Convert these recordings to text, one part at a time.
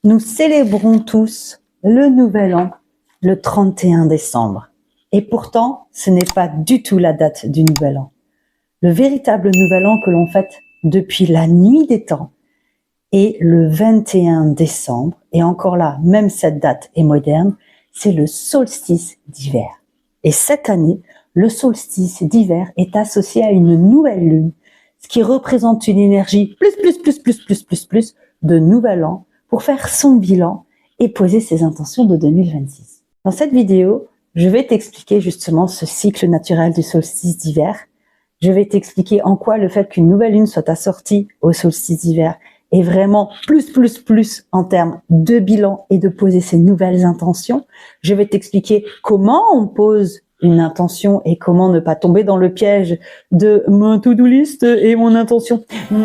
Nous célébrons tous le Nouvel An le 31 décembre. Et pourtant, ce n'est pas du tout la date du Nouvel An. Le véritable Nouvel An que l'on fête depuis la nuit des temps est le 21 décembre. Et encore là, même cette date est moderne, c'est le solstice d'hiver. Et cette année, le solstice d'hiver est associé à une nouvelle lune, ce qui représente une énergie plus de Nouvel An pour faire son bilan et poser ses intentions de 2026. Dans cette vidéo, je vais t'expliquer justement ce cycle naturel du solstice d'hiver. Je vais t'expliquer en quoi le fait qu'une nouvelle lune soit assortie au solstice d'hiver est vraiment plus en termes de bilan et de poser ses nouvelles intentions. Je vais t'expliquer comment on pose une intention et comment ne pas tomber dans le piège de mon to-do list et mon intention. Non,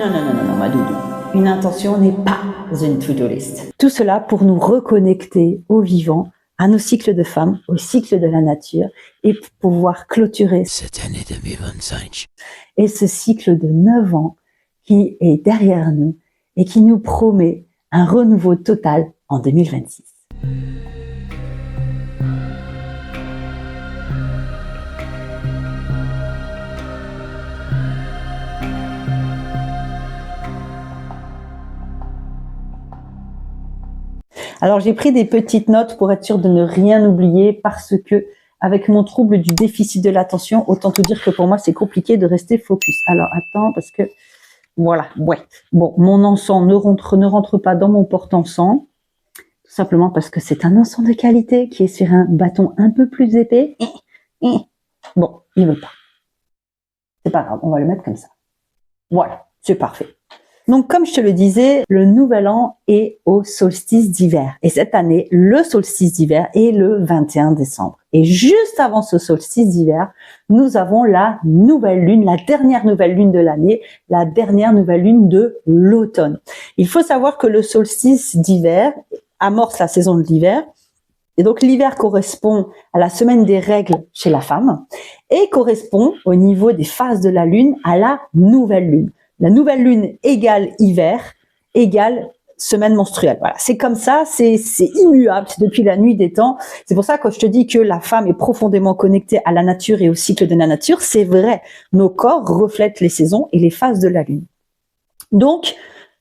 ma doudou. Une intention n'est pas une to-do list. Tout cela pour nous reconnecter au vivant, à nos cycles de femmes, au cycle de la nature et pour pouvoir clôturer cette année 2025 et ce cycle de 9 ans qui est derrière nous et qui nous promet un renouveau total en 2026. Alors j'ai pris des petites notes pour être sûre de ne rien oublier parce que avec mon trouble du déficit de l'attention, autant te dire que pour moi c'est compliqué de rester focus. Alors attends parce que voilà, ouais. Bon, mon encens ne rentre pas dans mon porte-encens, tout simplement parce que c'est un encens de qualité qui est sur un bâton un peu plus épais. Bon, il veut pas. C'est pas grave, on va le mettre comme ça. Voilà, c'est parfait. Donc, comme je te le disais, le Nouvel An est au solstice d'hiver. Et cette année, le solstice d'hiver est le 21 décembre. Et juste avant ce solstice d'hiver, nous avons la nouvelle lune, la dernière nouvelle lune de l'année, la dernière nouvelle lune de l'automne. Il faut savoir que le solstice d'hiver amorce la saison de l'hiver. Et donc, l'hiver correspond à la semaine des règles chez la femme et correspond au niveau des phases de la lune à la nouvelle lune. La nouvelle lune égale hiver, égale semaine menstruelle. Voilà, c'est comme ça, c'est immuable, c'est depuis la nuit des temps. C'est pour ça que je te dis que la femme est profondément connectée à la nature et au cycle de la nature. C'est vrai, nos corps reflètent les saisons et les phases de la lune. Donc,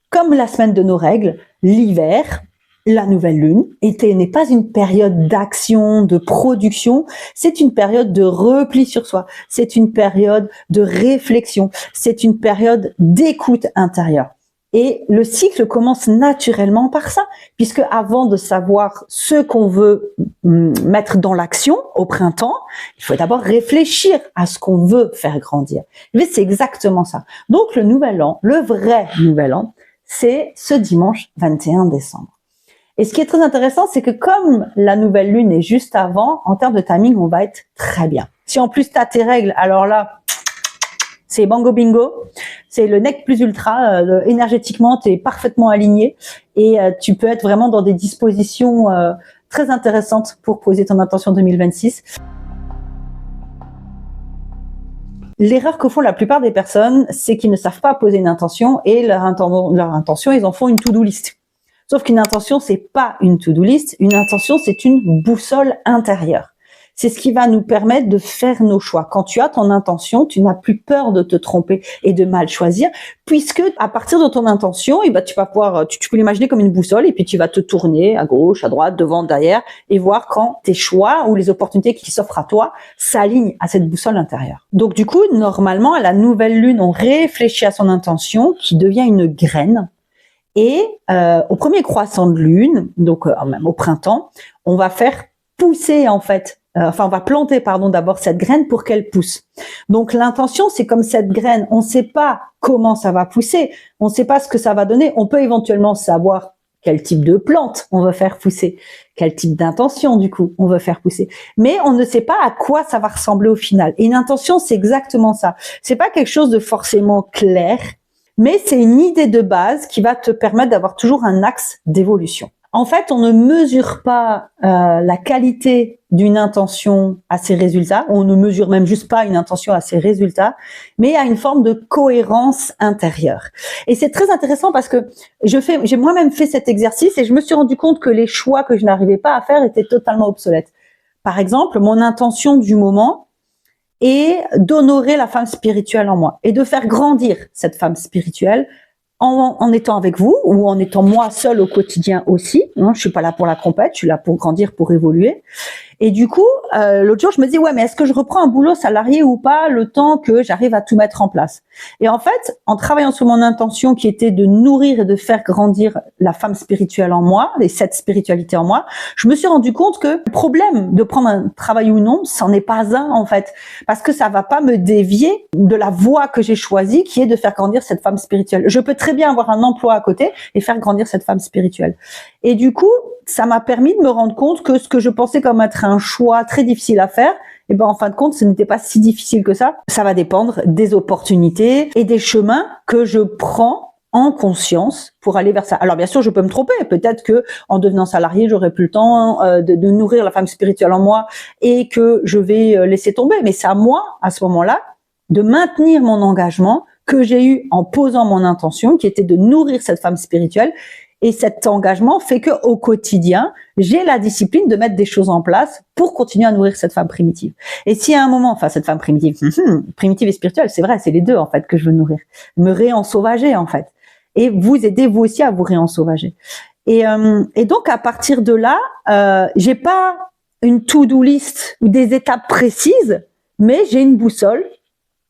comme la semaine de nos règles, l'hiver, la nouvelle lune, n'est pas une période d'action, de production, c'est une période de repli sur soi, c'est une période de réflexion, c'est une période d'écoute intérieure. Et le cycle commence naturellement par ça, puisque avant de savoir ce qu'on veut mettre dans l'action au printemps, il faut d'abord réfléchir à ce qu'on veut faire grandir. Mais c'est exactement ça. Donc le nouvel an, le vrai nouvel an, c'est ce dimanche 21 décembre. Et ce qui est très intéressant, c'est que comme la nouvelle lune est juste avant, en termes de timing, on va être très bien. Si en plus tu as tes règles, alors là, c'est bango bingo, c'est le nec plus ultra, énergétiquement, tu es parfaitement aligné et tu peux être vraiment dans des dispositions très intéressantes pour poser ton intention 2026. L'erreur que font la plupart des personnes, c'est qu'ils ne savent pas poser une intention et leur intention, ils en font une to-do list. Sauf qu'une intention, c'est pas une to-do list. Une intention, c'est une boussole intérieure. C'est ce qui va nous permettre de faire nos choix. Quand tu as ton intention, tu n'as plus peur de te tromper et de mal choisir, puisque à partir de ton intention, tu vas pouvoir, tu peux l'imaginer comme une boussole et puis tu vas te tourner à gauche, à droite, devant, derrière et voir quand tes choix ou les opportunités qui s'offrent à toi s'alignent à cette boussole intérieure. Donc du coup, normalement, à la nouvelle lune, on réfléchit à son intention qui devient une graine. Et au premier croissant de lune, donc même au printemps, on va faire pousser en fait, on va planter d'abord cette graine pour qu'elle pousse. Donc l'intention, c'est comme cette graine, on ne sait pas comment ça va pousser, on ne sait pas ce que ça va donner. On peut éventuellement savoir quel type de plante on veut faire pousser, quel type d'intention du coup on veut faire pousser, mais on ne sait pas à quoi ça va ressembler au final. Et une intention, c'est exactement ça. C'est pas quelque chose de forcément clair. Mais c'est une idée de base qui va te permettre d'avoir toujours un axe d'évolution. En fait, on ne mesure pas la qualité d'une intention à ses résultats. On ne mesure même juste pas une intention à ses résultats, mais à une forme de cohérence intérieure. Et c'est très intéressant parce que j'ai moi-même fait cet exercice et je me suis rendu compte que les choix que je n'arrivais pas à faire étaient totalement obsolètes. Par exemple, mon intention du moment est d'honorer la femme spirituelle en moi et de faire grandir cette femme spirituelle en étant avec vous ou en étant moi seule au quotidien aussi. Je suis pas là pour la compète, je suis là pour grandir, pour évoluer. Et du coup, l'autre jour, je me dis, ouais, mais est-ce que je reprends un boulot salarié ou pas le temps que j'arrive à tout mettre en place? Et en fait, en travaillant sur mon intention qui était de nourrir et de faire grandir la femme spirituelle en moi, et cette spiritualité en moi, je me suis rendu compte que le problème de prendre un travail ou non, c'en est pas un, en fait. Parce que ça va pas me dévier de la voie que j'ai choisie, qui est de faire grandir cette femme spirituelle. Je peux très bien avoir un emploi à côté et faire grandir cette femme spirituelle. Et du coup, ça m'a permis de me rendre compte que ce que je pensais comme être un choix très difficile à faire, et ben en fin de compte, ce n'était pas si difficile que ça. Ça va dépendre des opportunités et des chemins que je prends en conscience pour aller vers ça. Alors bien sûr, je peux me tromper. Peut-être que en devenant salarié, j'aurai plus le temps de nourrir la femme spirituelle en moi et que je vais laisser tomber. Mais c'est à moi, à ce moment-là, de maintenir mon engagement que j'ai eu en posant mon intention, qui était de nourrir cette femme spirituelle. Et cet engagement fait que au quotidien, j'ai la discipline de mettre des choses en place pour continuer à nourrir cette femme primitive. Et si à un moment, enfin cette femme primitive, primitive et spirituelle, c'est vrai, c'est les deux en fait que je veux nourrir, me réensauvager en fait, et vous aider vous aussi à vous réensauvager. Et donc à partir de là, j'ai pas une to-do list ou des étapes précises, mais j'ai une boussole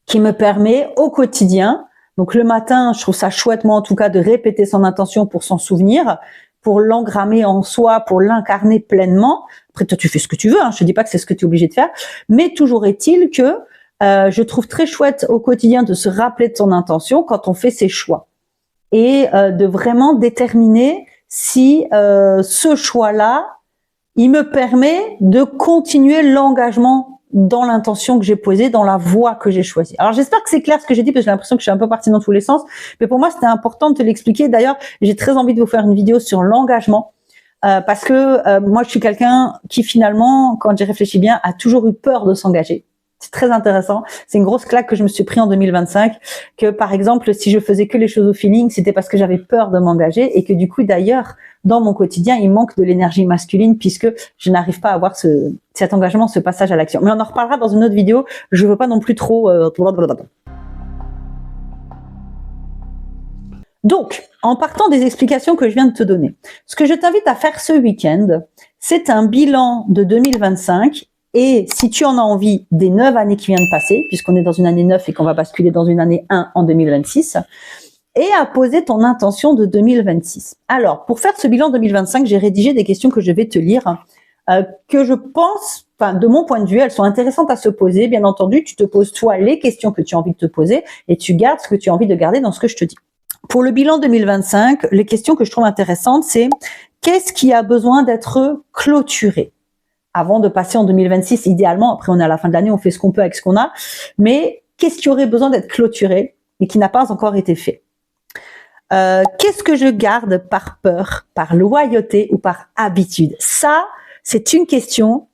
qui me permet au quotidien. Donc le matin, je trouve ça chouette, moi en tout cas, de répéter son intention pour s'en souvenir, pour l'engrammer en soi, pour l'incarner pleinement. Après, toi, tu fais ce que tu veux, je te dis pas que c'est ce que tu es obligé de faire, mais toujours est-il que je trouve très chouette au quotidien de se rappeler de son intention quand on fait ses choix et de vraiment déterminer si ce choix-là, il me permet de continuer l'engagement dans l'intention que j'ai posée, dans la voie que j'ai choisie. Alors j'espère que c'est clair ce que j'ai dit, parce que j'ai l'impression que je suis un peu partie dans tous les sens, mais pour moi c'était important de te l'expliquer. D'ailleurs, j'ai très envie de vous faire une vidéo sur l'engagement, parce que moi je suis quelqu'un qui finalement, quand j'ai réfléchi bien, a toujours eu peur de s'engager. C'est très intéressant. C'est une grosse claque que je me suis pris en 2025, que par exemple, si je faisais que les choses au feeling, c'était parce que j'avais peur de m'engager et que du coup, d'ailleurs, dans mon quotidien, il manque de l'énergie masculine puisque je n'arrive pas à avoir cet engagement, ce passage à l'action. Mais on en reparlera dans une autre vidéo. Je veux pas non plus trop... Donc, en partant des explications que je viens de te donner, ce que je t'invite à faire ce week-end, c'est un bilan de 2025. Et si tu en as envie des 9 années qui viennent de passer, puisqu'on est dans une année 9 et qu'on va basculer dans une année 1 en 2026, et à poser ton intention de 2026. Alors, pour faire ce bilan 2025, j'ai rédigé des questions que je vais te lire, que je pense, enfin, de mon point de vue, elles sont intéressantes à se poser. Bien entendu, tu te poses toi les questions que tu as envie de te poser et tu gardes ce que tu as envie de garder dans ce que je te dis. Pour le bilan 2025, les questions que je trouve intéressantes, c'est qu'est-ce qui a besoin d'être clôturé avant de passer en 2026, idéalement, après on est à la fin de l'année, on fait ce qu'on peut avec ce qu'on a, mais qu'est-ce qui aurait besoin d'être clôturé et qui n'a pas encore été fait? Qu'est-ce que je garde par peur, par loyauté ou par habitude? Ça, c'est une question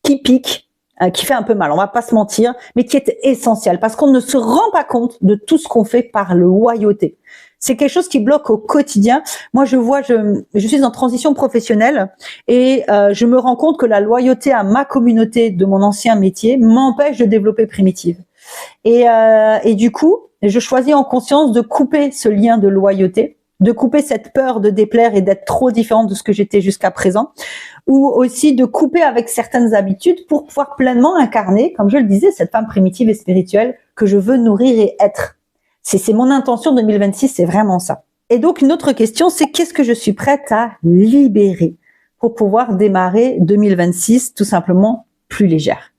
qui pique, qui fait un peu mal, on va pas se mentir, mais qui est essentielle parce qu'on ne se rend pas compte de tout ce qu'on fait par loyauté. C'est quelque chose qui bloque au quotidien. Moi, je suis en transition professionnelle et je me rends compte que la loyauté à ma communauté de mon ancien métier m'empêche de développer Primitive. Et du coup, je choisis en conscience de couper ce lien de loyauté, de couper cette peur de déplaire et d'être trop différente de ce que j'étais jusqu'à présent, ou aussi de couper avec certaines habitudes pour pouvoir pleinement incarner, comme je le disais, cette femme primitive et spirituelle que je veux nourrir et être. C'est mon intention 2026, c'est vraiment ça. Et donc, une autre question, c'est qu'est-ce que je suis prête à libérer pour pouvoir démarrer 2026 tout simplement plus légère.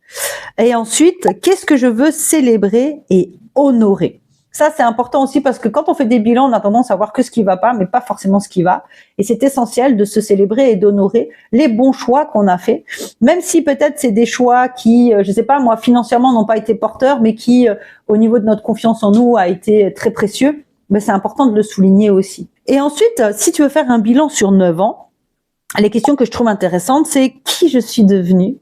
Et ensuite, qu'est-ce que je veux célébrer et honorer? Ça, c'est important aussi parce que quand on fait des bilans, on a tendance à voir que ce qui va pas, mais pas forcément ce qui va. Et c'est essentiel de se célébrer et d'honorer les bons choix qu'on a faits, même si peut-être c'est des choix qui, je sais pas, moi, financièrement n'ont pas été porteurs, mais qui, au niveau de notre confiance en nous, a été très précieux. Mais c'est important de le souligner aussi. Et ensuite, si tu veux faire un bilan sur 9 ans, les questions que je trouve intéressantes, c'est qui je suis devenue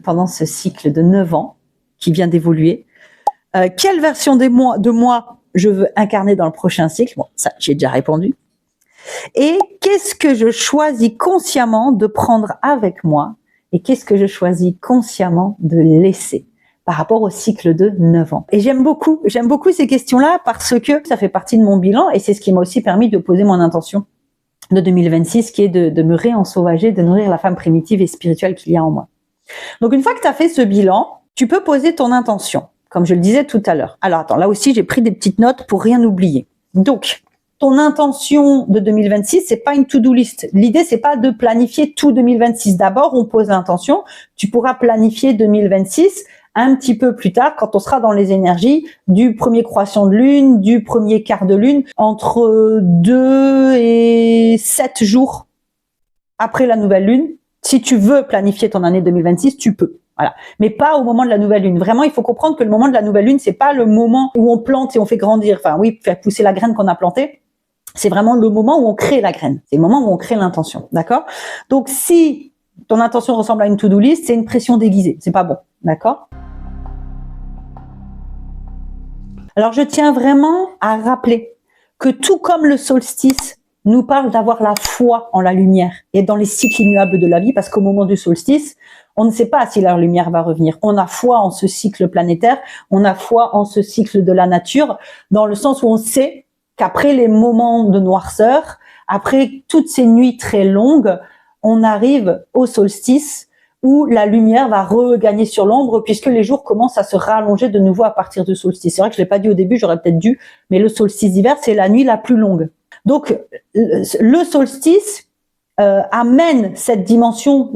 pendant ce cycle de 9 ans qui vient d'évoluer. Quelle version de moi je veux incarner dans le prochain cycle? Bon, ça, j'ai déjà répondu. Et qu'est-ce que je choisis consciemment de prendre avec moi et qu'est-ce que je choisis consciemment de laisser par rapport au cycle de 9 ans. Et j'aime beaucoup ces questions-là parce que ça fait partie de mon bilan et c'est ce qui m'a aussi permis de poser mon intention de 2026 qui est de me réensauvager, de nourrir la femme primitive et spirituelle qu'il y a en moi. Donc une fois que tu as fait ce bilan, tu peux poser ton intention, comme je le disais tout à l'heure. Alors attends, là aussi j'ai pris des petites notes pour rien oublier. Donc ton intention de 2026, c'est pas une to-do list. L'idée, c'est pas de planifier tout 2026. D'abord, on pose l'intention. Tu pourras planifier 2026 un petit peu plus tard, quand on sera dans les énergies du premier croissant de lune, du premier quart de lune, entre 2 et 7 jours après la nouvelle lune. Si tu veux planifier ton année 2026, tu peux. Voilà. Mais pas au moment de la nouvelle lune. Vraiment, il faut comprendre que le moment de la nouvelle lune, c'est pas le moment où on plante et on fait grandir. Enfin, oui, faire pousser la graine qu'on a plantée. C'est vraiment le moment où on crée la graine. C'est le moment où on crée l'intention. D'accord? Donc, si ton intention ressemble à une to-do list, c'est une pression déguisée. C'est pas bon. D'accord? Alors, je tiens vraiment à rappeler que tout comme le solstice nous parle d'avoir la foi en la lumière et dans les cycles immuables de la vie, parce qu'au moment du solstice, on ne sait pas si la lumière va revenir. On a foi en ce cycle planétaire, on a foi en ce cycle de la nature, dans le sens où on sait qu'après les moments de noirceur, après toutes ces nuits très longues, on arrive au solstice où la lumière va regagner sur l'ombre puisque les jours commencent à se rallonger de nouveau à partir du solstice. C'est vrai que je l'ai pas dit au début, j'aurais peut-être dû, mais le solstice d'hiver, c'est la nuit la plus longue. Donc, le solstice amène cette dimension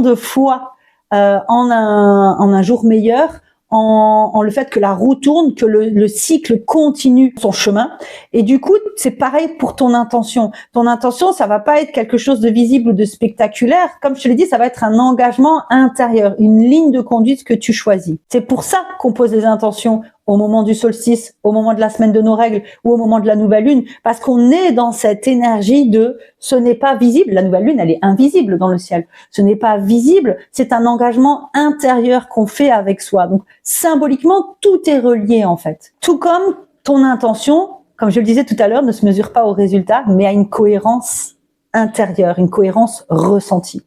de foi en un jour meilleur, en le fait que la roue tourne, que le cycle continue son chemin. Et du coup, c'est pareil pour ton intention. Ton intention, ça va pas être quelque chose de visible ou de spectaculaire. Comme je te l'ai dit, ça va être un engagement intérieur, une ligne de conduite que tu choisis. C'est pour ça qu'on pose les intentions au moment du solstice, au moment de la semaine de nos règles ou au moment de la nouvelle lune, parce qu'on est dans cette énergie de ce n'est pas visible. La nouvelle lune, elle est invisible dans le ciel. Ce n'est pas visible, c'est un engagement intérieur qu'on fait avec soi. Donc, symboliquement, tout est relié en fait. Tout comme ton intention, comme je le disais tout à l'heure, ne se mesure pas au résultat, mais à une cohérence intérieure, une cohérence ressentie.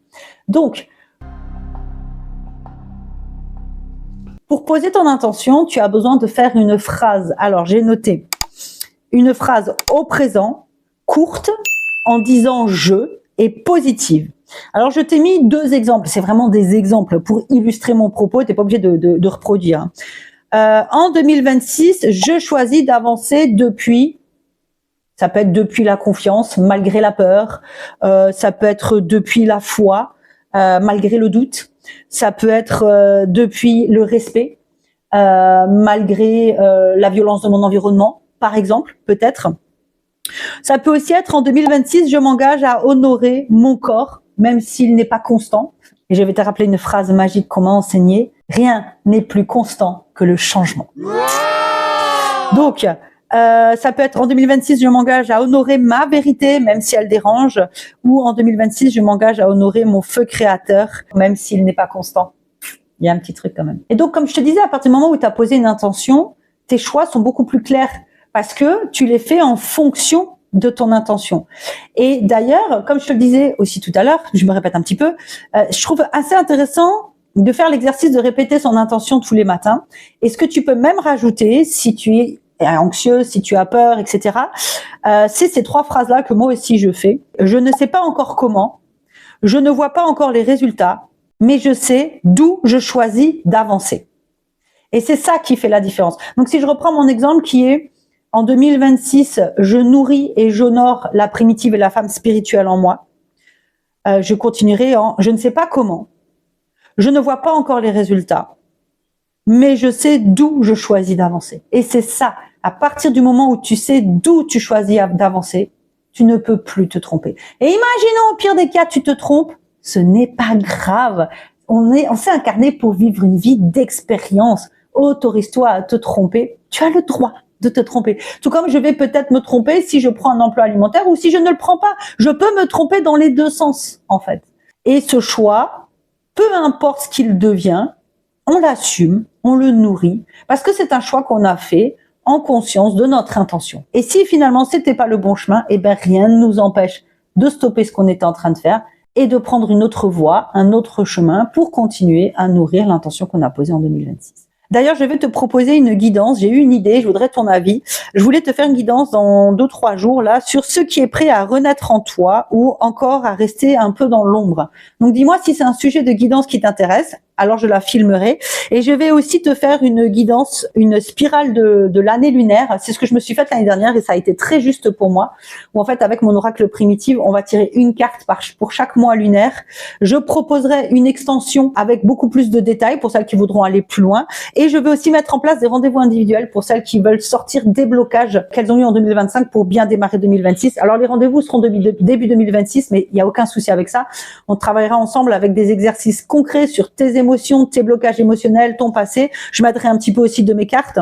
Donc, pour poser ton intention, tu as besoin de faire une phrase. Alors, j'ai noté une phrase au présent, courte, en disant « je » et positive. Alors, je t'ai mis 2 exemples. C'est vraiment des exemples pour illustrer mon propos. Tu n'es pas obligé de reproduire. En 2026, je choisis d'avancer depuis... Ça peut être depuis la confiance, malgré la peur. Ça peut être depuis la foi, malgré le doute. Ça peut être depuis le respect, malgré la violence de mon environnement, par exemple, peut-être. Ça peut aussi être en 2026, je m'engage à honorer mon corps, même s'il n'est pas constant. Et je vais te rappeler une phrase magique qu'on m'a enseignée. Rien n'est plus constant que le changement. Donc, ça peut être en 2026, je m'engage à honorer ma vérité, même si elle dérange, ou en 2026, je m'engage à honorer mon feu créateur, même s'il n'est pas constant. Il y a un petit truc quand même. Et donc, comme je te disais, à partir du moment où tu as posé une intention, tes choix sont beaucoup plus clairs parce que tu les fais en fonction de ton intention. Et d'ailleurs, comme je te le disais aussi tout à l'heure, je me répète un petit peu, je trouve assez intéressant de faire l'exercice de répéter son intention tous les matins. Et ce que tu peux même rajouter, si tu es anxieux, si tu as peur, etc., c'est ces 3 phrases-là que moi aussi je fais. Je ne sais pas encore comment, je ne vois pas encore les résultats, mais je sais d'où je choisis d'avancer. Et c'est ça qui fait la différence. Donc si je reprends mon exemple qui est en 2026, je nourris et j'honore la primitive et la femme spirituelle en moi. Je continuerai en je ne sais pas comment, je ne vois pas encore les résultats, mais je sais d'où je choisis d'avancer. Et c'est ça. À partir du moment où tu sais d'où tu choisis d'avancer, tu ne peux plus te tromper. Et imaginons au pire des cas, tu te trompes, ce n'est pas grave. On s'est incarné pour vivre une vie d'expérience. Autorise-toi à te tromper. Tu as le droit. de te tromper. Tout comme je vais peut-être me tromper si je prends un emploi alimentaire ou si je ne le prends pas. Je peux me tromper dans les deux sens, en fait. Et ce choix, peu importe ce qu'il devient, on l'assume, on le nourrit, parce que c'est un choix qu'on a fait en conscience de notre intention. Et si finalement c'était pas le bon chemin, eh ben rien ne nous empêche de stopper ce qu'on était en train de faire et de prendre une autre voie, un autre chemin pour continuer à nourrir l'intention qu'on a posée en 2026. D'ailleurs, je vais te proposer une guidance. J'ai eu une idée, je voudrais ton avis. Je voulais te faire une guidance dans 2-3 jours là sur ce qui est prêt à renaître en toi ou encore à rester un peu dans l'ombre. Donc dis-moi si c'est un sujet de guidance qui t'intéresse. Alors je la filmerai et je vais aussi te faire une guidance, une spirale de l'année lunaire. C'est ce que je me suis faite l'année dernière et ça a été très juste pour moi. Où en fait avec mon oracle primitif, on va tirer une carte pour chaque mois lunaire. Je proposerai une extension avec beaucoup plus de détails pour celles qui voudront aller plus loin et je vais aussi mettre en place des rendez-vous individuels pour celles qui veulent sortir des blocages qu'elles ont eu en 2025 pour bien démarrer 2026. Alors les rendez-vous seront début 2026, mais il n'y a aucun souci avec ça. On travaillera ensemble avec des exercices concrets sur tes émotions, tes blocages émotionnels, ton passé. Je m'aiderai un petit peu aussi de mes cartes.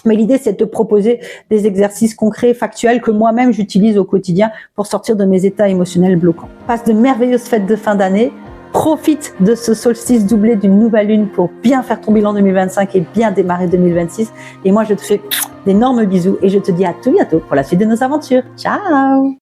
Mais l'idée, c'est de te proposer des exercices concrets, factuels, que moi-même j'utilise au quotidien pour sortir de mes états émotionnels bloquants. Passe de merveilleuses fêtes de fin d'année. Profite de ce solstice doublé d'une nouvelle lune pour bien faire ton bilan 2025 et bien démarrer 2026. Et moi, je te fais d'énormes bisous et je te dis à tout bientôt pour la suite de nos aventures. Ciao!